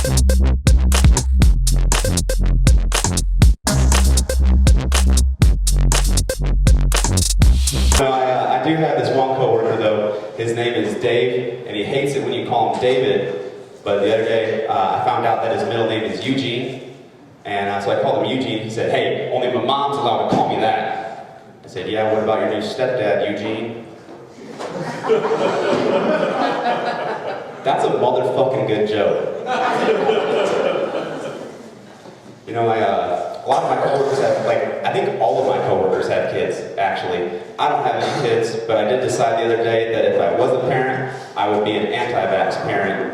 I do have this one coworker though. His name is Dave, and he hates it when you call him David. But the other day, I found out that his middle name is Eugene, and so I called him Eugene. He said, "Hey, only my mom's allowed to call me that." I said, "Yeah, what about your new stepdad, Eugene?" That's a motherfucking good joke. You know, a lot of my coworkers have, I think all of my coworkers have kids, actually. I don't have any kids, but I did decide the other day that if I was a parent, I would be an anti-vax parent.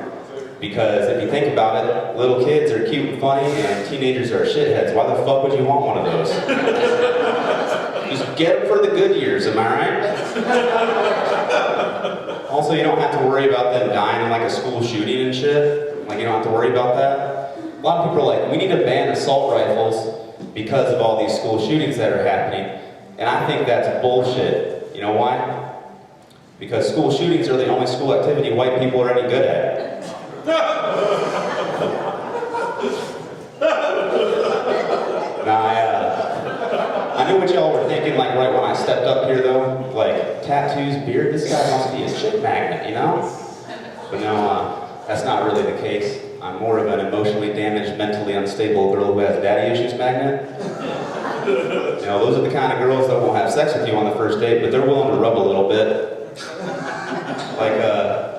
Because if you think about it, little kids are cute and funny, and teenagers are shitheads. Why the fuck would you want one of those? Just get them for the good years, am I right? Also, you don't have to worry about them dying in like a school shooting and shit. You don't have to worry about that. A lot of people are like, we need to ban assault rifles because of all these school shootings that are happening. And I think that's bullshit. You know why? Because school shootings are the only school activity white people are any good at. I knew what y'all were thinking, right when I stepped up here though. Tattoos, beard, this guy must be a shit magnet, you know? But no, that's not really the case. I'm more of an emotionally damaged, mentally unstable girl who has daddy issues magnet. You know, those are the kind of girls that won't have sex with you on the first date, but they're willing to rub a little bit.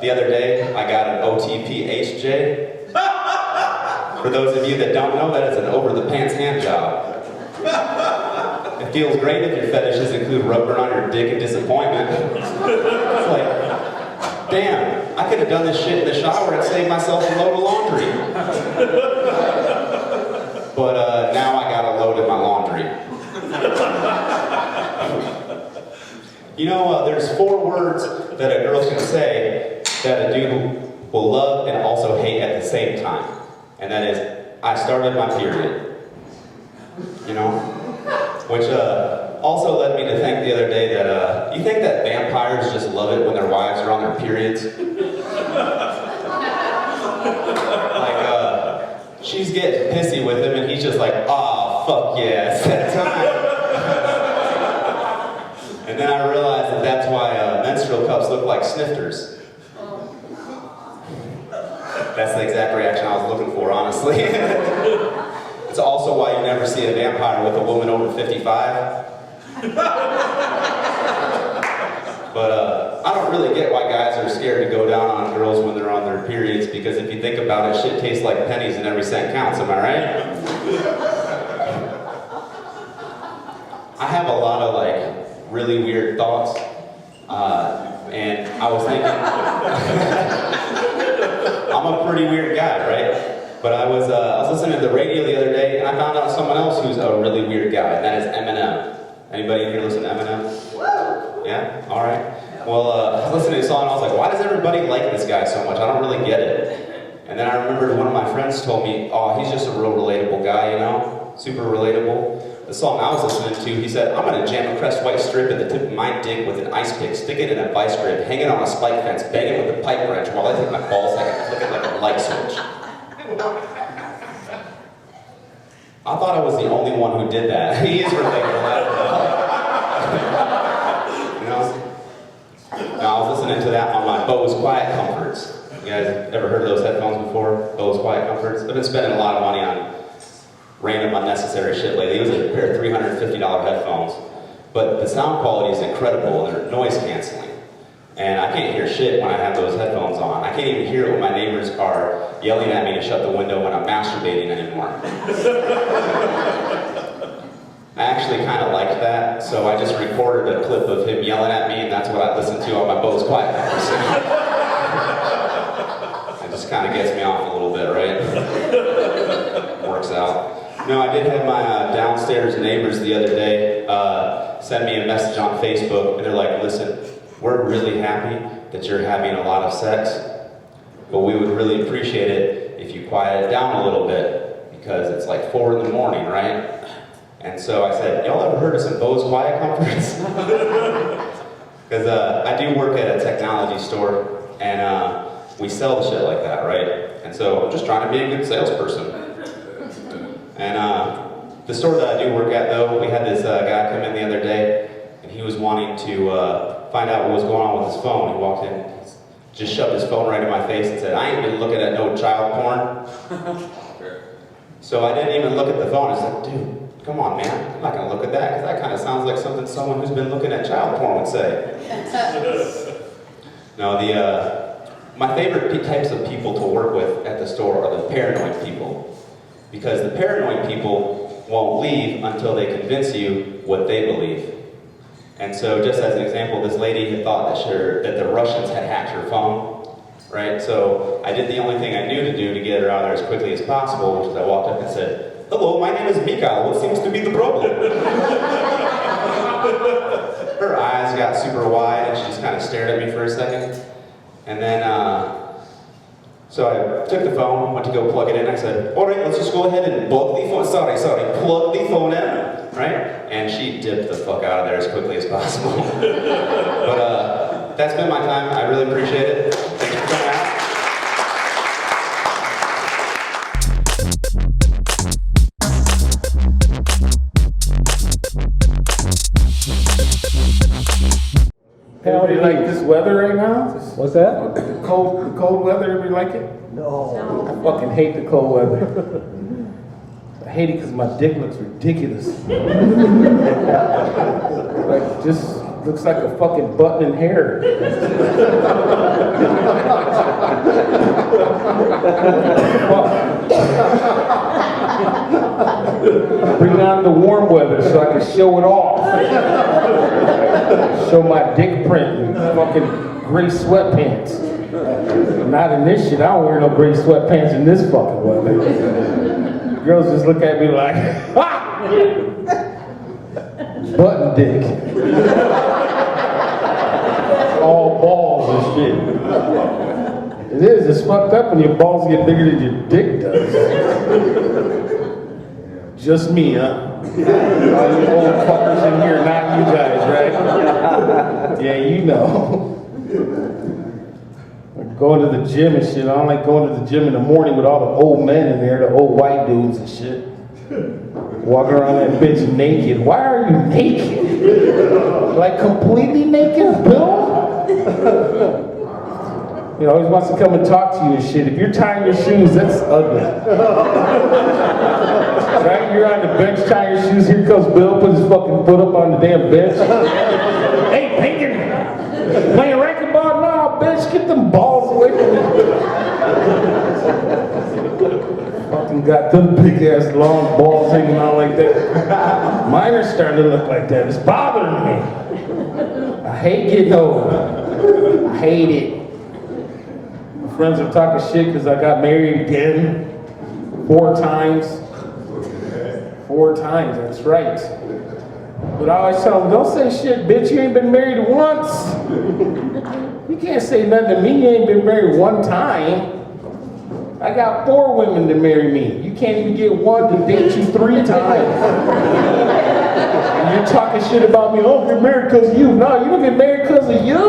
The other day, I got an OTP HJ. For those of you that don't know, that is an over-the-pants hand job. It feels great if your fetishes include rubber on your dick and disappointment. It's like, damn, I could have done this shit in the shower and saved myself a load of laundry. But now I got a load in my laundry. You know, there's 4 words that a girl can say that a dude will love and also hate at the same time. And that is, I started my period. You know? Which also led me to think the other day that, you think that vampires just love it when their wives are on their periods? She's getting pissy with him and he's just like, "Ah, fuck yeah, it's that time." And then I realized that that's why menstrual cups look like snifters. That's the exact reaction I was looking for, honestly. It's also why you never see a vampire with a woman over 55. But I don't really get why guys are scared to go down on girls when they're on their periods, because if you think about it, shit tastes like pennies and every cent counts, am I right? I have a lot of really weird thoughts, and I was thinking, I'm a pretty weird guy, right? But I was listening to the radio the other day, and I found out someone else who's a really weird guy, and that is Eminem. Anybody in here listen to Eminem? Yeah? Alright. Well, I was listening to a song, and I was like, why does everybody like this guy so much? I don't really get it. And then I remembered one of my friends told me, oh, he's just a real relatable guy, you know? Super relatable. The song I was listening to, he said, I'm gonna jam a Crest White strip at the tip of my dick with an ice pick, stick it in a vice grip, hang it on a spike fence, bang it with a pipe wrench while I take my balls like I flick it like a light switch. I thought I was the only one who did that. He is relatable, I don't know. You know? Now, I was listening to that on my Bose Quiet Comforts. You guys ever heard of those headphones before? Bose Quiet Comforts? I've been spending a lot of money on random unnecessary shit lately. It was a pair of $350 headphones. But the sound quality is incredible, and they're noise canceling. And I can't hear shit when I have those headphones on. I can't even hear it when my neighbors are yelling at me to shut the window when I'm masturbating anymore. I actually kind of liked that, so I just recorded a clip of him yelling at me, and that's what I listened to on my Bose Quiet Comforts. It just kind of gets me off a little bit, right? Works out. No, I did have my downstairs neighbors the other day send me a message on Facebook, and they're like, listen, we're really happy that you're having a lot of sex, but we would really appreciate it if you quiet it down a little bit, because it's like 4 in the morning, right? And so I said, y'all ever heard of some Bose Quiet Comforts? Because I do work at a technology store, and we sell shit like that, right? And so I'm just trying to be a good salesperson. And the store that I do work at, though, we had this guy come in the other day, and he was wanting to find out what was going on with his phone. He walked in, just shoved his phone right in my face and said, "I ain't been looking at no child porn." So I didn't even look at the phone. I was like, "Dude, come on, man. I'm not going to look at that, because that kind of sounds like something someone who's been looking at child porn would say." No, my favorite types of people to work with at the store are the paranoid people. Because the paranoid people won't leave until they convince you what they believe. And so, just as an example, this lady had thought that the Russians had hacked her phone, right? So I did the only thing I knew to do to get her out of there as quickly as possible, which is I walked up and said, "Hello, my name is Mikhail. What seems to be the problem?" Her eyes got super wide, and she just kind of stared at me for a second. And then, so I took the phone, went to go plug it in. I said, "All right, let's just go ahead and plug the phone. Sorry, plug the phone in." Right? And she dipped the fuck out of there as quickly as possible. But that's been my time. I really appreciate it. Thanks for coming out. Everybody like this weather right now? What's that? The cold weather, everybody like it? No. I fucking hate the cold weather. I hate it because my dick looks ridiculous. Like, just looks like a fucking button in hair. Bring on the warm weather so I can show it off. Show my dick print in fucking gray sweatpants. Not in this shit. I don't wear no gray sweatpants in this fucking weather. Girls just look at me like, ha! Button dick. All balls and shit. It is. It's fucked up when your balls get bigger than your dick does. Just me, huh? All you old fuckers in here, not you guys, right? Yeah, you know. Like going to the gym and shit. I don't like going to the gym in the morning with all the old men in there, the old white dudes and shit. Walking around that bitch naked. Why are you naked? Like completely naked, Bill? You know, always wants to come and talk to you and shit. If you're tying your shoes, that's ugly. Right? You're on the bench tying your shoes. Here comes Bill, put his fucking foot up on the damn bench. Hey, Bacon! Playing racquetball? No, bitch, get them balls away from me. Fucking got them big ass long balls hanging out like that. Mine are starting to look like that. It's bothering me. I hate getting old. I hate it. My friends are talking shit because I got married again 4 times. 4 times, that's right. But I always tell them, don't say shit, bitch, you ain't been married once. You can't say nothing to me, you ain't been married 1 time. I got 4 women to marry me. You can't even get one to date you 3 times. And you're talking shit about me, oh, you're married because of you. No, you don't get married because of you.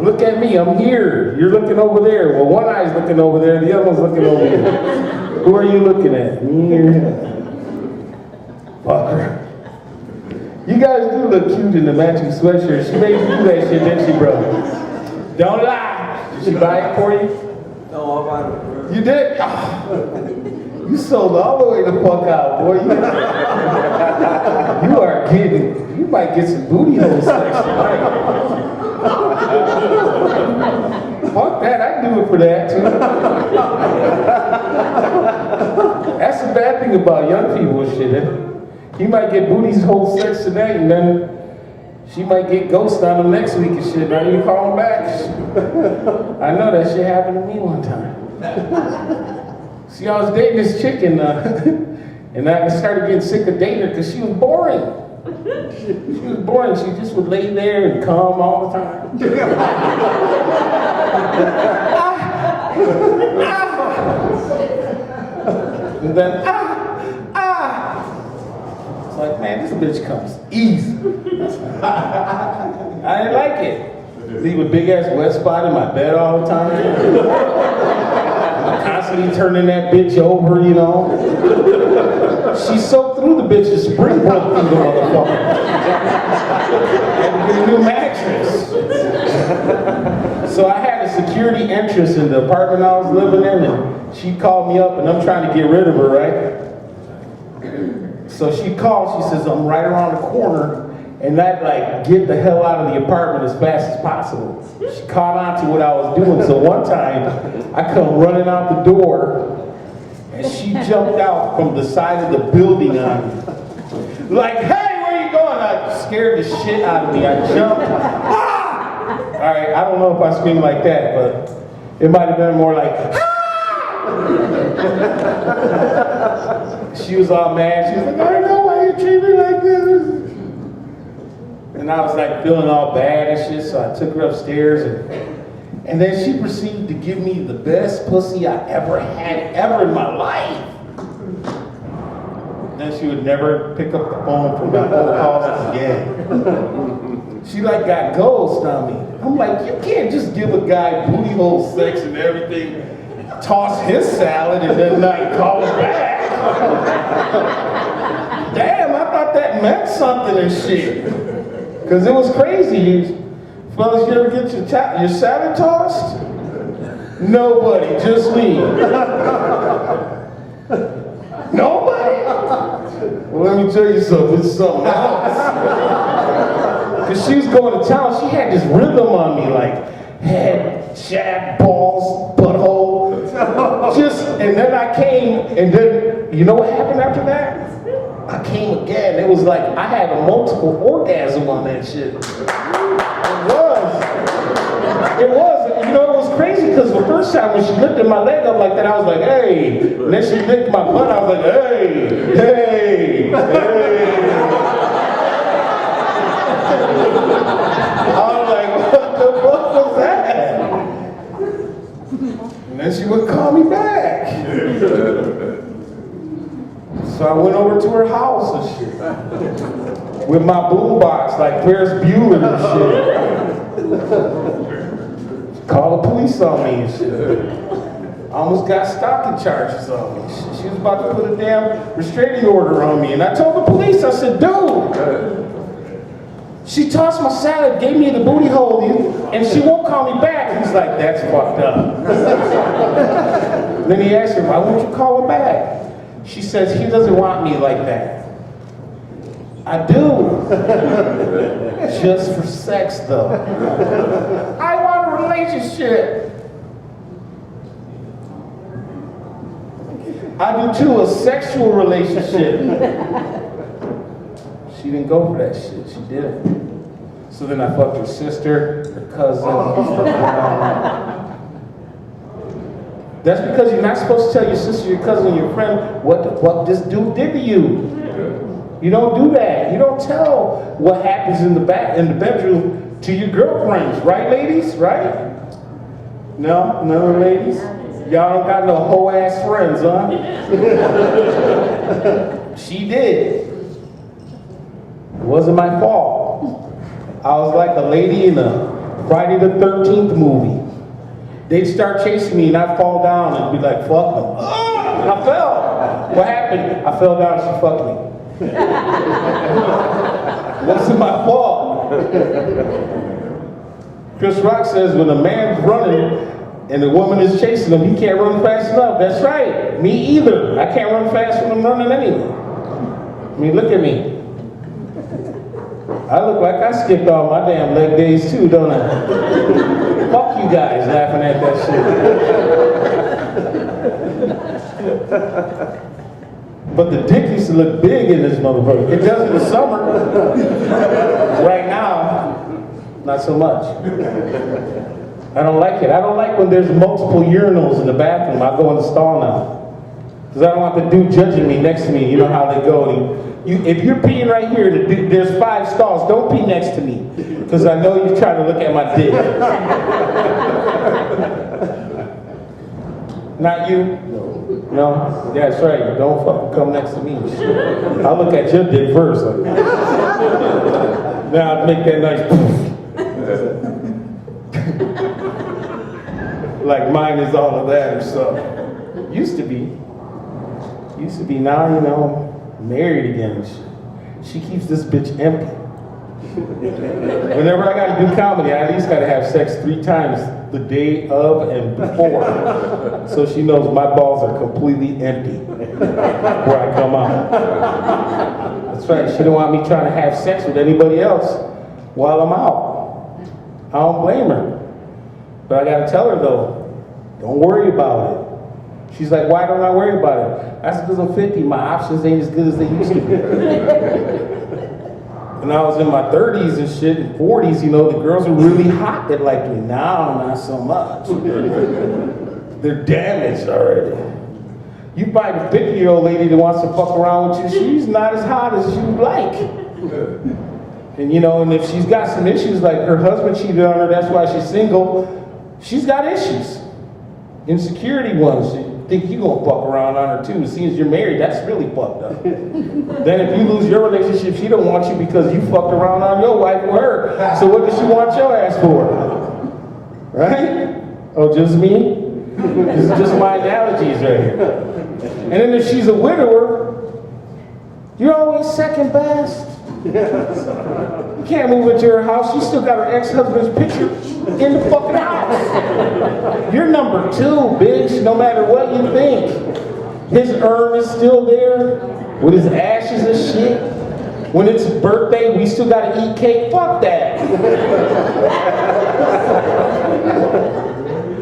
Look at me, I'm here. You're looking over there. Well, one eye's looking over there, the other one's looking over here. Who are you looking at? Me or fucker. You guys do look cute in the matching sweatshirt. She made you do that shit, didn't she, bro? Don't lie. Did she buy it for you? No, I bought it for her. You did? You sold all the way the fuck out, boy. You are kidding. You might get some booty hole sex tonight. Fuck that, I'd do it for that too. That's the bad thing about young people and shit. He might get booty's whole sex tonight and then she might get ghosted on him next week and shit. Now you call him back. I know that shit happened to me one time. See, I was dating this chick and I started getting sick of dating her because she was boring. She was boring. She just would lay there and come all the time. And then, It's like, man, this bitch comes easy. I didn't like it. Leave a big ass wet spot in my bed all the time. I'm constantly turning that bitch over, you know. She soaked through the bitch, the spring broke through the motherfucker. Had to get a new mattress. So I had a security entrance in the apartment I was living in, and she called me up, and I'm trying to get rid of her, right? So she called, she says, I'm right around the corner, and I'd like, get the hell out of the apartment as fast as possible. She caught on to what I was doing, so one time, I come running out the door, and she jumped out from the side of the building on me. Like, hey, where you going? I scared the shit out of me. I jumped. Ah! All right, I don't know if I screamed like that, but it might have been more like, ah! She was all mad. She was like, I don't know why you treat me like this. And I was like feeling all bad and shit, so I took her upstairs, and then she proceeded to give me the best pussy I ever had in my life. Then she would never pick up the phone from my old calls again. She like got ghost on me. I'm like, you can't just give a guy booty hole sex and everything, toss his salad and then not call him back. Damn, I thought that meant something and shit. Cause it was crazy. Fellas, you ever get your salad tossed? Nobody, just me. Nobody? Well, let me tell you something, it's something else. Cause she was going to town, she had this rhythm on me, like head, shaft, balls, butthole. And then I came, and then, you know what happened after that? I came again. It was like I had a multiple orgasm on that shit. It was. You know, it was crazy because the first time when she lifted my leg up like that, I was like, hey. And then she licked my butt, I was like, hey, hey, hey. I was like, what the fuck was that? And then she would call me back. So I went over to her house and shit. With my boombox like Ferris Bueller and shit. Called the police on me and shit. I almost got stalking charges on me. She was about to put a damn restraining order on me. And I told the police, I said, dude, she tossed my salad, gave me the booty hole, and she won't call me back. He's like, that's fucked up. Then he asked her, why won't you call her back? She says, he doesn't want me like that. I do. Just for sex, though. I want a relationship. I do too, a sexual relationship. She didn't go for that shit, she didn't. So then I fucked her sister, her cousin. That's because you're not supposed to tell your sister, your cousin, your friend what the fuck this dude did to you. You don't do that. You don't tell what happens in the bedroom to your girlfriends, right, ladies? Right? No, none of the ladies. Y'all don't got no whole ass friends, huh? She did. It wasn't my fault. I was like a lady in a Friday the 13th movie. They'd start chasing me and I'd fall down and be like, fuck them. Oh, I fell. What happened? I fell down and she fucked me. Wasn't my fault. Chris Rock says when a man's running and a woman is chasing him, he can't run fast enough. That's right. Me either. I can't run fast when I'm running anyway. I mean, look at me. I look like I skipped all my damn leg days too, don't I? Fuck you guys laughing at that shit. But the dick used to look big in this motherfucker. It does in the summer. Right now, not so much. I don't like it. I don't like when there's multiple urinals in the bathroom. I go in the stall now. Because I don't want the dude judging me next to me. You know how they go. If you're peeing right here, there's 5 stalls. Don't pee next to me. Because I know you're trying to look at my dick. Not you? No? Yeah, that's right. Don't fucking come next to me. I'll look at your dick first. Now I'll make that nice poof. like mine is all of that or something. Used to be. Now, you know, married again. She keeps this bitch empty. Whenever I gotta do comedy, I at least gotta have sex 3 times the day of and before. So she knows my balls are completely empty before I come out. That's right, she don't want me trying to have sex with anybody else while I'm out. I don't blame her. But I gotta tell her though, don't worry about it. She's like, why don't I worry about it? I said, because I'm 50, my options ain't as good as they used to be. When I was in my 30s and shit, and 40s, you know, the girls are really hot that like me. Now, not so much. They're damaged already. You find a 50-year-old lady that wants to fuck around with you, she's not as hot as you'd like. And you know, and if she's got some issues, like her husband cheated on her, that's why she's single, she's got issues. Insecurity ones. She think you gonna fuck around on her too. As soon as you're married, that's really fucked up. Then if you lose your relationship, she don't want you because you fucked around on your wife or her. So what does she want your ass for? Right? Oh, just me? This is just my analogies right here. And then if she's a widower, you're always second best. You can't move into her house. She still got her ex-husband's picture in the fucking house. You're number 2, bitch, no matter what you think. His urn is still there with his ashes and shit. When it's his birthday, we still gotta eat cake. Fuck that.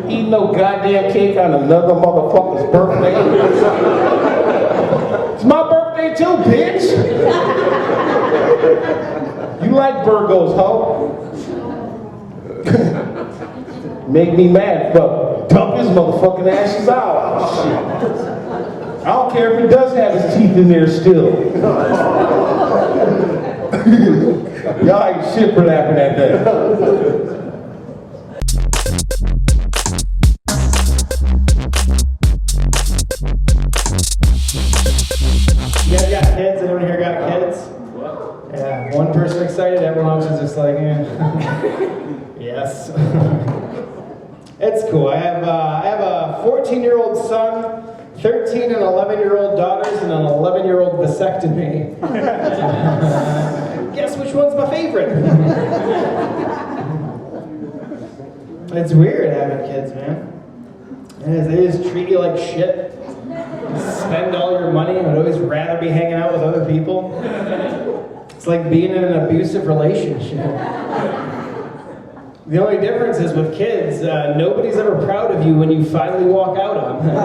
Eat no goddamn cake on another motherfucker's birthday. It's my birthday too, bitch. You like Virgos, ho? Make me mad, but dump his motherfucking ashes out. Oh, shit. I don't care if he does have his teeth in there still. Y'all ain't shit for laughing at that. You guys got kids? Anyone here got kids? Yeah, one person excited, everyone else is just like, eh. Yes. It's cool. I have a 14-year-old son, 13 and 11-year-old daughters, and an 11-year-old vasectomy. Guess which one's my favorite? It's weird having kids, man. They just treat you like shit. Spend all your money and would always rather be hanging out with other people. It's like being in an abusive relationship. The only difference is with kids, nobody's ever proud of you when you finally walk out on them.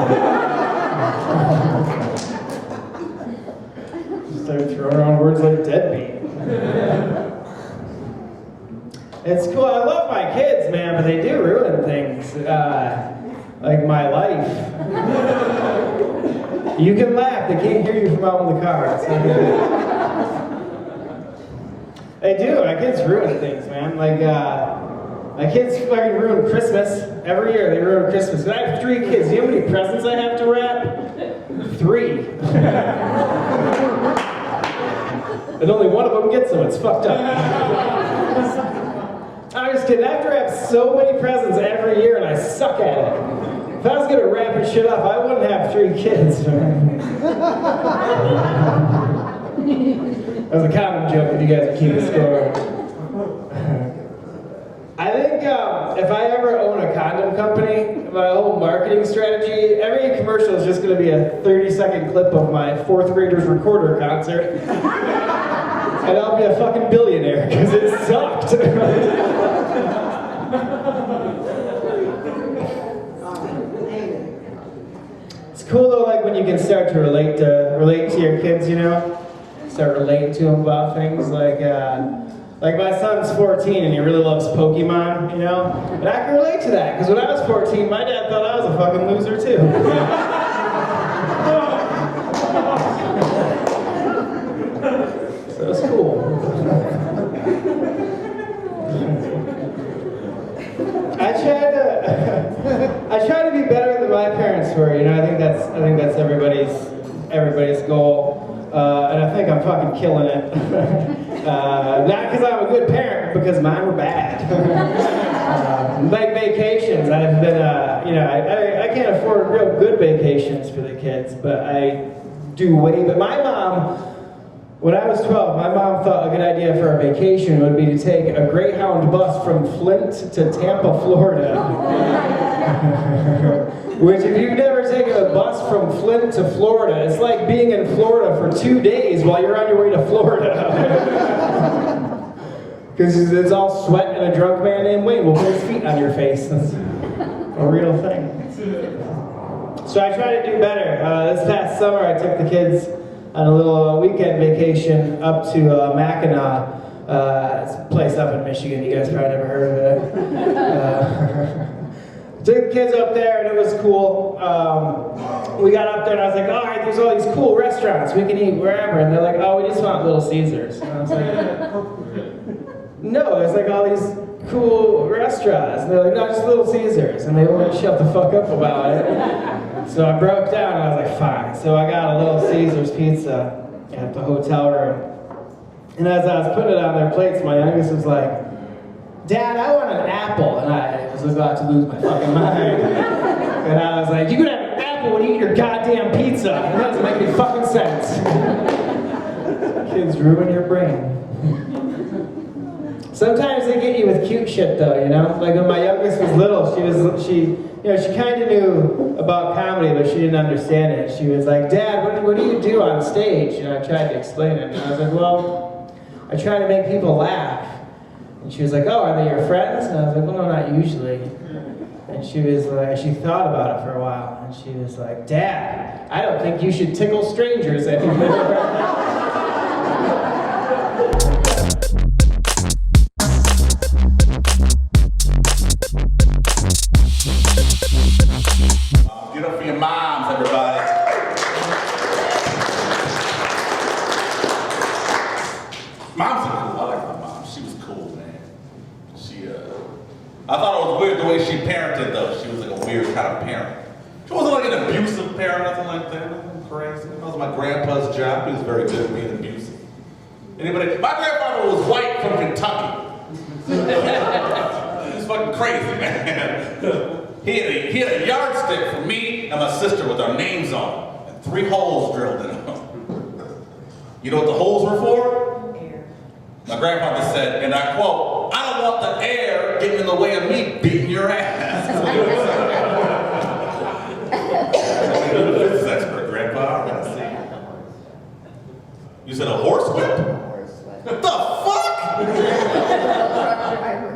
Start throwing around words like deadbeat. It's cool, I love my kids, man, but they do ruin things. Like my life. You can laugh, they can't hear you from out in the car. They do, my kids ruin things, man. Like, my kids fucking ruin Christmas. Every year they ruin Christmas. I have 3 kids. You know how many presents I have to wrap? 3. And only one of them gets them. It's fucked up. I'm just kidding. I have to wrap so many presents every year and I suck at it. If I was gonna wrap and shit up, I wouldn't have 3 kids. That was a common joke if you guys are keeping score. I think if I ever own a condom company, my whole marketing strategy, every commercial is just going to be a 30-second clip of my 4th grader's recorder concert. And I'll be a fucking billionaire, because it sucked. It's cool though, like when you can start to relate to your kids, you know? Start relating to them about things like my son's 14 and he really loves Pokemon, you know? And I can relate to that, because when I was 14, my dad thought I was a fucking loser too. So it's cool. I try to be better than my parents were, you know? I think that's everybody's goal. And I think I'm fucking killing it. Not because I'm a good parent, but because mine were bad. Like vacations, I've been, I can't afford real good vacations for the kids, but I do but my mom, when I was 12, my mom thought a good idea for a vacation would be to take a Greyhound bus from Flint to Tampa, Florida. Which, if you've never taken a bus from Flint to Florida, it's like being in Florida for 2 days while you're on your way to Florida. Because it's all sweat and a drunk man named Wayne will put his feet on your face. That's a real thing. So I try to do better. This past summer I took the kids on a little weekend vacation up to Mackinac. It's a place up in Michigan. You guys probably never heard of it. Took the kids up there and it was cool. We got up there and I was like, all right, there's all these cool restaurants. We can eat wherever. And they're like, oh, we just want Little Caesars. And I was like, no, there's like all these cool restaurants. And they're like, no, just Little Caesars. And they wouldn't shut the fuck up about it. So I broke down and I was like, fine. So I got a Little Caesars pizza at the hotel room. And as I was putting it on their plates, my youngest was like, Dad, I want an apple. And I was about to lose my fucking mind. And I was like, you could have an apple when you eat your goddamn pizza. And that doesn't make any fucking sense. Kids ruin your brain. Sometimes they get you with cute shit though, you know? Like when my youngest was little, she kind of knew about comedy, but she didn't understand it. She was like, Dad, what do you do on stage? And I tried to explain it. And I was like, well, I try to make people laugh. And she was like, oh, are they your friends? And I was like, well, no, not usually. And she was like, she thought about it for a while. And she was like, Dad, I don't think you should tickle strangers anymore. Get up for your moms, everybody. Moms are cool. I like my mom. She was cool, man. I thought it was weird the way she parented, though. She was like a weird kind of parent. She wasn't like an abusive parent, nothing like that. Nothing crazy. That was my grandpa's job. He was very good at being abusive. My grandfather was white from Kentucky. He was fucking crazy, man. He had a yardstick for me and my sister with our names on it, and 3 holes drilled in them. You know what the holes were for? Air. My grandfather said, and I quote, I don't want the air getting in the way of me beating your ass. You're the physics expert, Grandpa. I gotta see. You said a horse whip? Horse whip. What the fuck? Truck driver.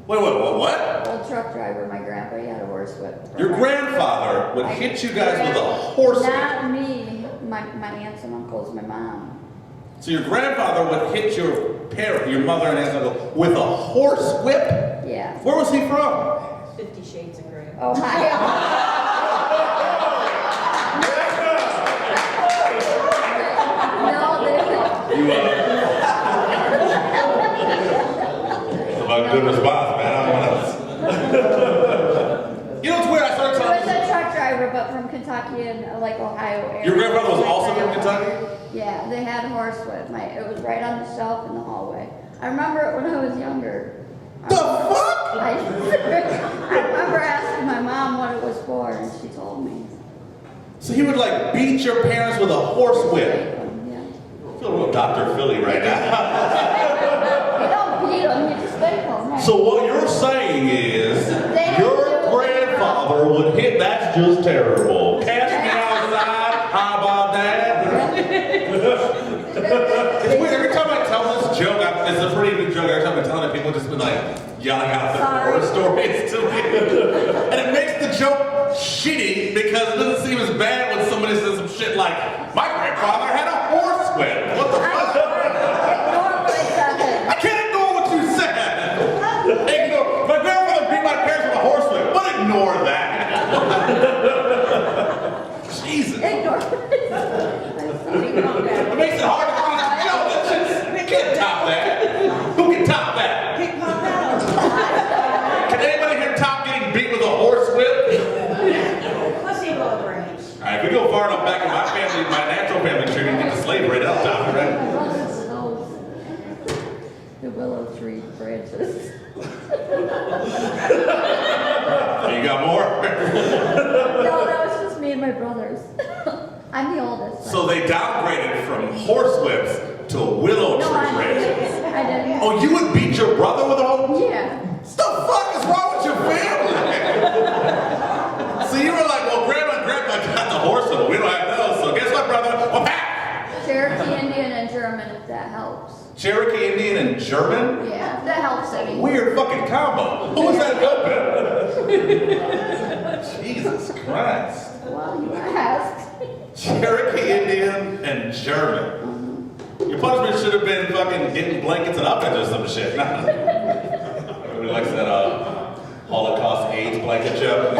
Wait, what? Old truck driver, my grandpa, he had a horse whip. Your grandfather would hit you guys with a horse whip. Not me, my aunts and uncles, my mom. So your grandfather would hit your mother and aunts and uncle with a horse whip? Yeah. Where was he from? 50 Shades of Grey. Oh my God. No, That's about a good response, man. I don't want to. You know what's weird? I started he was talking. a truck driver, but from Kentucky and like Ohio area. Your grandfather was also from Kentucky? Yeah, they had a horse whip. It was right on the shelf in the hallway. I remember it when I was younger. The fuck? I remember asking my mom what it was for, and she told me. So he would like beat your parents with a horse whip. Yeah. I feel real Dr. Philly right now. You don't beat them, you just whip them. So what you're saying is your grandfather would hit. That's just terrible. Catch me outside. How about that? It's weird. Every time I tell this joke, it's a pretty good joke. Every time I tell it, people just been like yelling out their horror stories to me. And it makes the joke shitty because it doesn't seem as bad when somebody says some shit like, my grandfather had a horse whip. What the fuck? I can't ignore what you said. My grandfather beat my parents with a horse whip, but ignore that. Jesus. Ignore it. It makes it hard to you can't top that. Who can top that? Can anybody here top getting beat with a horse whip? Let's see what range. Alright, if we go far enough back in my family, my natural family tree, we can get the slavery up top, right? The willow tree branches. You got more? No, that was just me and my brothers. I'm the oldest. So they downgraded from horsewhips to willow No, I tree branches. didn't. I didn't. Oh, you would beat your brother with a hoe? Yeah. What the fuck is wrong with your family? So you were like, well, Grandma and Grandpa got the horse and we don't have those, so guess what, brother? Well, pat! Cherokee Indian and German, if that helps. Cherokee Indian and German? Yeah, if that helps any. Weird fucking combo. Who was that helping? Jesus Christ. Well, you asked. Cherokee Indian and German. Your punishment should have been fucking getting blankets and uppings or some shit. Everybody likes that Holocaust AIDS blanket joke.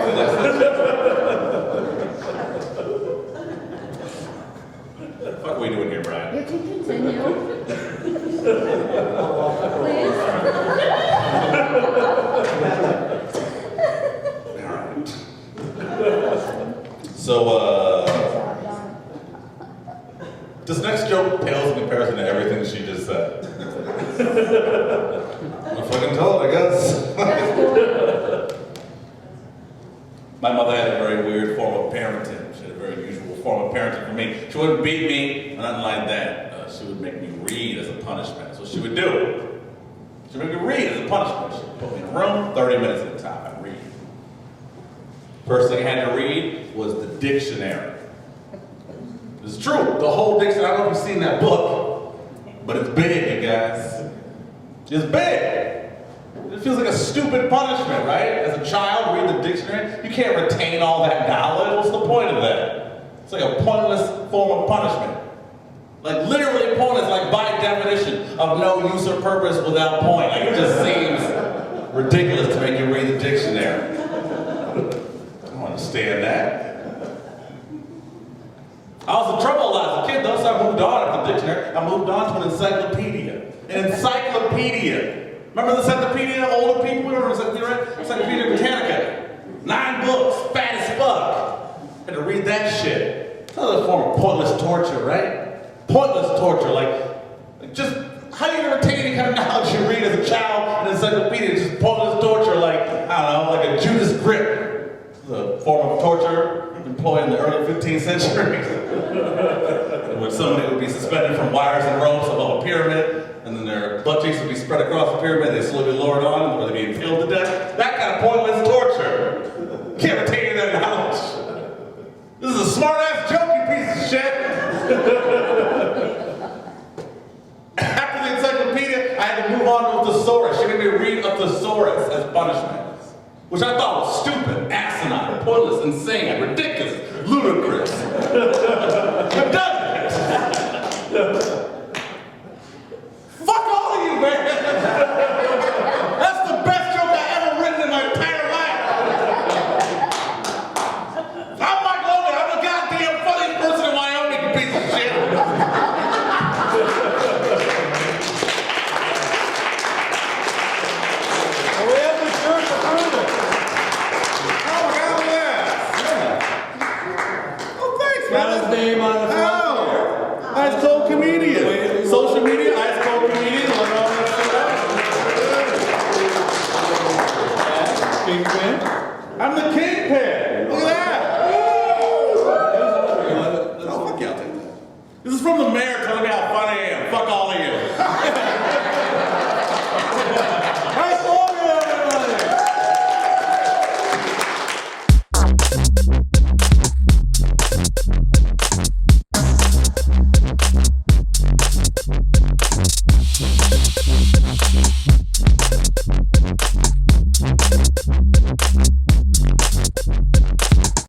What the fuck are we doing here, Brian? You can continue. Please. Alright. So, this next joke pales in comparison to everything she just said. I'm fucking told, I guess. My mother had a very weird form of parenting. She had a very unusual form of parenting for me. She wouldn't beat me or nothing like that. She would make me read as a punishment. That's what she would do. She would make me read as a punishment. She would put me in a room, 30 minutes at a time, I'd read. First thing I had to read was the dictionary. It's true, the whole dictionary. I don't know if you've seen that book, but it's big, you guys. It's big. It feels like a stupid punishment, right? As a child, read the dictionary. You can't retain all that knowledge. What's the point of that? It's like a pointless form of punishment. Like literally pointless, like by definition of no use or purpose without point. Like it just seems ridiculous to make you read the dictionary. I don't understand that. I was in trouble a lot as a kid though, so I moved on after the dictionary. I moved on to an encyclopedia. An encyclopedia. Remember the encyclopedia, older people? Remember the encyclopedia, right? Encyclopedia Britannica. 9 books, fat as fuck. Had to read that shit. It's another form of pointless torture, right? Pointless torture, like just how you gonna retain any kind of knowledge you read as a child in an encyclopedia? It's just pointless torture, like, I don't know, like a Judas grip. The form of torture employed in the early 15th century. In which somebody would be suspended from wires and ropes above a pyramid, and then their butt cheeks would be spread across the pyramid, they slowly lowered on, or they'd be impaled to death. That kind of pointless torture. Can't retain any of that knowledge. This is a smart-ass joke, you piece of shit. After the encyclopedia, I had to move on to a thesaurus. She made me read a thesaurus as punishment. Which I thought was stupid, asinine, pointless, insane, ridiculous, ludicrous. I've done it! Fuck all of you, man! That's the best joke I've ever written in my entire life! I'm Mike Logan, I'm the goddamn funniest person in Wyoming, you piece of shit! We have the shirt to prove it. Oh, hell yeah! Oh, thanks, man! Got his name on the